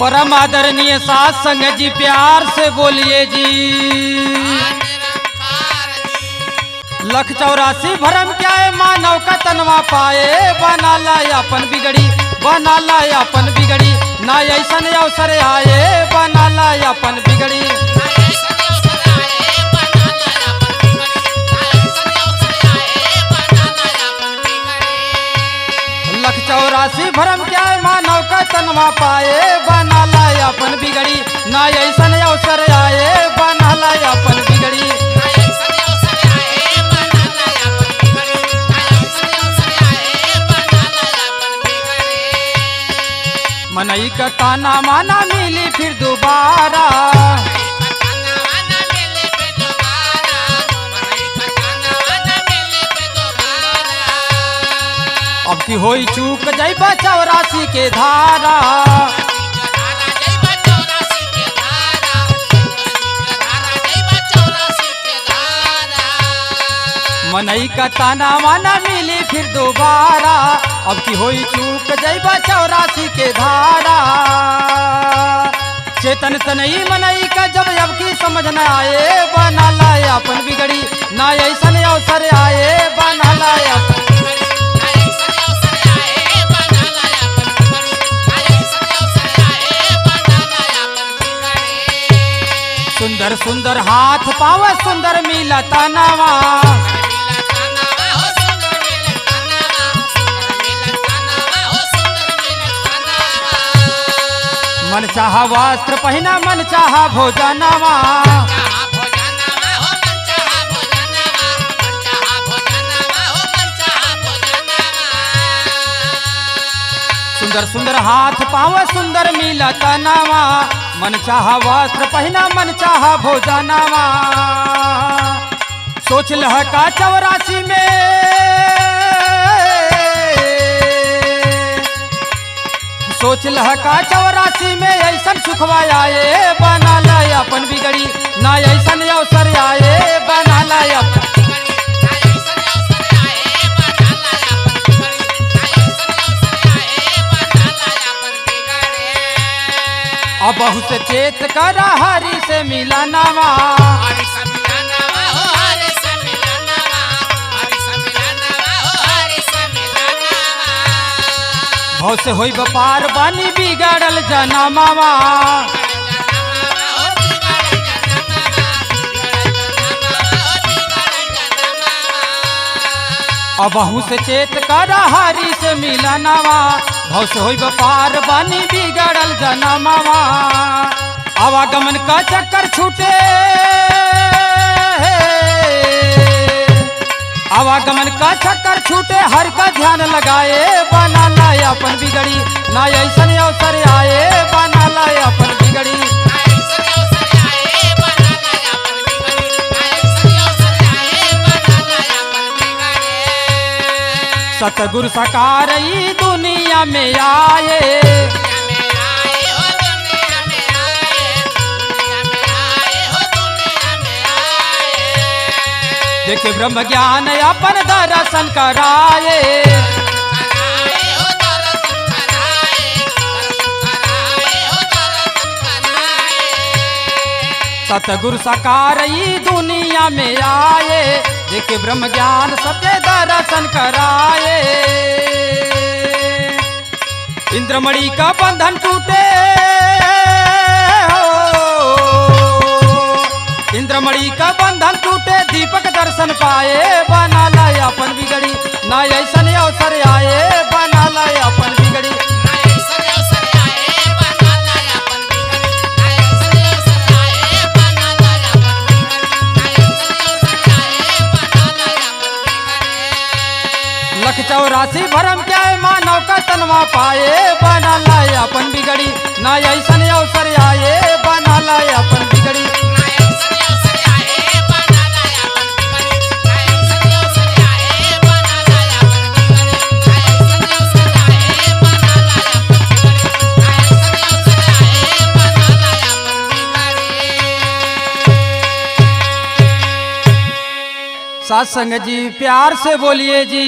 परम आदरणीय साथ संगत जी प्यार से बोलिए जी। लख 84 भरम क्या है मानव का तनवा पाए, बना लाए अपन बिगड़ी, बना लाए अपन बिगड़ी, ना ऐसन अवसर आए, बना लाए अपन बिगड़ी। लख 84 भरम क्या है मानव का तनवा पाए, बना लाए अपन बिगड़ी, ना ऐसन अवसर आए, बना लाए अपन बिगड़ी। मनई का ताना माना मिली फिर दोबारा, अब की होई चूक जइबा 84 के धारा। मनई का ताना माना मिली फिर दोबारा, अब की होई चूक जइबा 84 के धारा। चेतन तनई मनई का जब अब की समझ न आए, बना लाए अपन बिगड़ी, ना ऐसन अवसर आए, बना लाए अपन। सुंदर सुंदर हाथ पाव सुंदर मिला तनावा, मन चाहा वस्त्र पहना मन चाहा भोजनवा, सुंदर सुंदर हाथ पाव सुंदर मिला तनावा, मन चाहा वस्त्र पहना मन चाहा भोजनवा। सोच लह का 84 में, सोच लह का 84 में ऐसन सुखवा आए, बना लाए अपन बिगड़ी, ना ऐसन अवसर आए, बना लाए अपन। अब बहुत चेत कर हरि से मिलनवा, बहुत से होई व्यापार बानी बिगड़ल जनमावा। अब बहुत से चेत कर हरि से मिलनवा, बहुत से होई व्यापार बानी बिगड़ल जनमावा। आवागमन का चक्कर छूटे, आवागमन का चक्कर छूटे, हर का ध्यान लगाए, बना लाए अपन बिगड़ी, ना ऐसन अवसर आए, बना लाए अपन बिगड़ी। सतगुरु साकार ई दुनिया में आए, देखे ब्रह्म ज्ञान अपन दर्शन कराए। सतगुरु साकार ई दुनिया में आए, देखे ब्रह्म ज्ञान सबके दर्शन कराए। इंद्रमणि का बंधन टूटे, इंद्रमणि का बंधन टूटे, दीपक दर्शन पाए, बना लाए अपन बिगड़ी, ना ऐसन अवसर आए, बना लाए अपन बिगड़ी। लख 84 भरम क्या है मानव का तनवा पाए, बना लाए अपन बिगड़ी, ना ऐसन अवसर आए, बना लाए अपन बिगड़ी। साथ संगत जी प्यार से बोलिए जी।